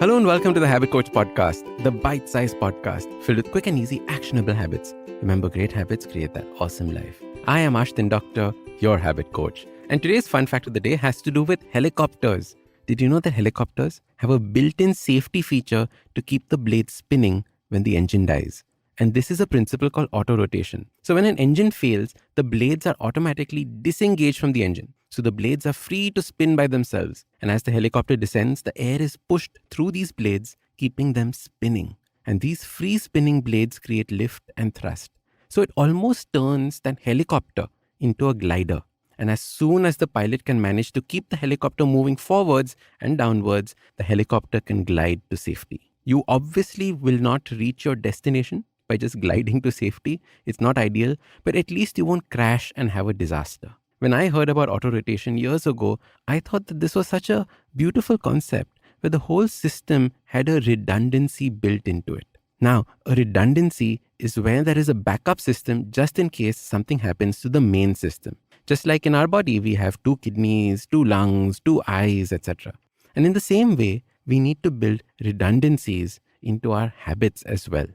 Hello and welcome to the Habit Coach Podcast, the bite-sized podcast filled with quick and easy actionable habits. Remember, great habits create that awesome life. I am Ashdin Doctor, your habit coach. And today's fun fact of the day has to do with helicopters. Did you know that helicopters have a built-in safety feature to keep the blade spinning when the engine dies? And this is a principle called autorotation. So when an engine fails, the blades are automatically disengaged from the engine. So the blades are free to spin by themselves. And as the helicopter descends, the air is pushed through these blades, keeping them spinning. And these free spinning blades create lift and thrust. So it almost turns that helicopter into a glider. And as soon as the pilot can manage to keep the helicopter moving forwards and downwards, the helicopter can glide to safety. You obviously will not reach your destination by just gliding to safety. It's not ideal, but at least you won't crash and have a disaster. When I heard about autorotation years ago, I thought that this was such a beautiful concept where the whole system had a redundancy built into it. Now, a redundancy is where there is a backup system just in case something happens to the main system. Just like in our body, we have 2 kidneys, 2 lungs, 2 eyes, etc. And in the same way, we need to build redundancies into our habits as well.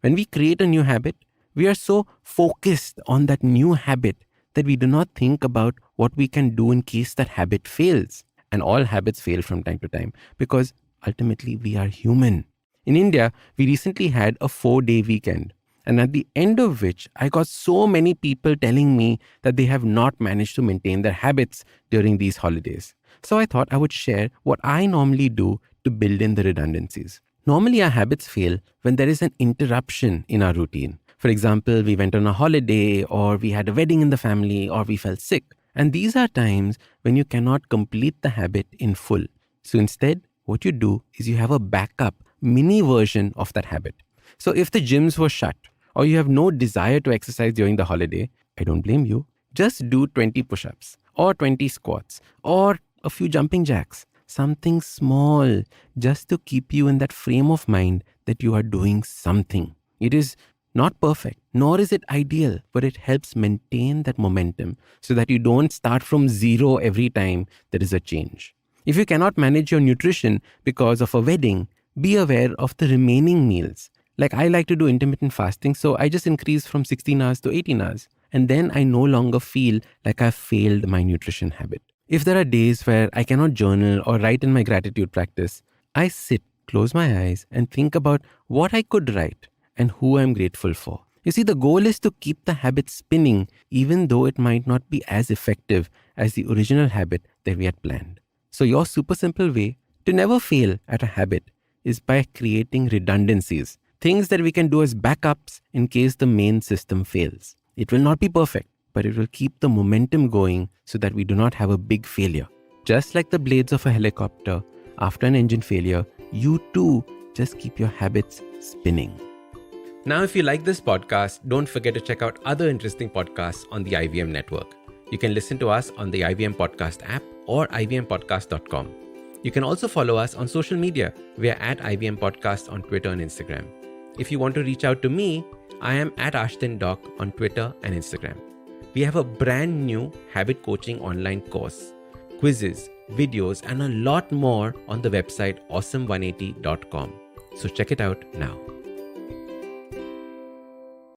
When we create a new habit, we are so focused on that new habit that we do not think about what we can do in case that habit fails. And all habits fail from time to time because ultimately we are human. In India, we recently had a 4-day weekend. And at the end of which, I got so many people telling me that they have not managed to maintain their habits during these holidays. So I thought I would share what I normally do to build in the redundancies. Normally, our habits fail when there is an interruption in our routine. For example, we went on a holiday, or we had a wedding in the family, or we fell sick. And these are times when you cannot complete the habit in full. So instead, what you do is you have a backup mini version of that habit. So if the gyms were shut, or you have no desire to exercise during the holiday, I don't blame you. Just do 20 push-ups, or 20 squats, or a few jumping jacks. Something small, just to keep you in that frame of mind that you are doing something. It is not perfect, nor is it ideal, but it helps maintain that momentum so that you don't start from zero every time there is a change. If you cannot manage your nutrition because of a wedding, be aware of the remaining meals. Like I like to do intermittent fasting, so I just increase from 16 hours to 18 hours. And then I no longer feel like I've failed my nutrition habit. If there are days where I cannot journal or write in my gratitude practice, I sit, close my eyes, and think about what I could write and who I'm grateful for. You see, the goal is to keep the habit spinning, even though it might not be as effective as the original habit that we had planned. So your super simple way to never fail at a habit is by creating redundancies, things that we can do as backups in case the main system fails. It will not be perfect, but it will keep the momentum going so that we do not have a big failure. Just like the blades of a helicopter, after an engine failure, you too just keep your habits spinning. Now, if you like this podcast, don't forget to check out other interesting podcasts on the IVM network. You can listen to us on the IVM Podcast app or ivmpodcast.com. You can also follow us on social media. We are at IVM Podcast on Twitter and Instagram. If you want to reach out to me, I am at Ashdin Doc on Twitter and Instagram. We have a brand new habit coaching online course, quizzes, videos, and a lot more on the website awesome180.com. So check it out now.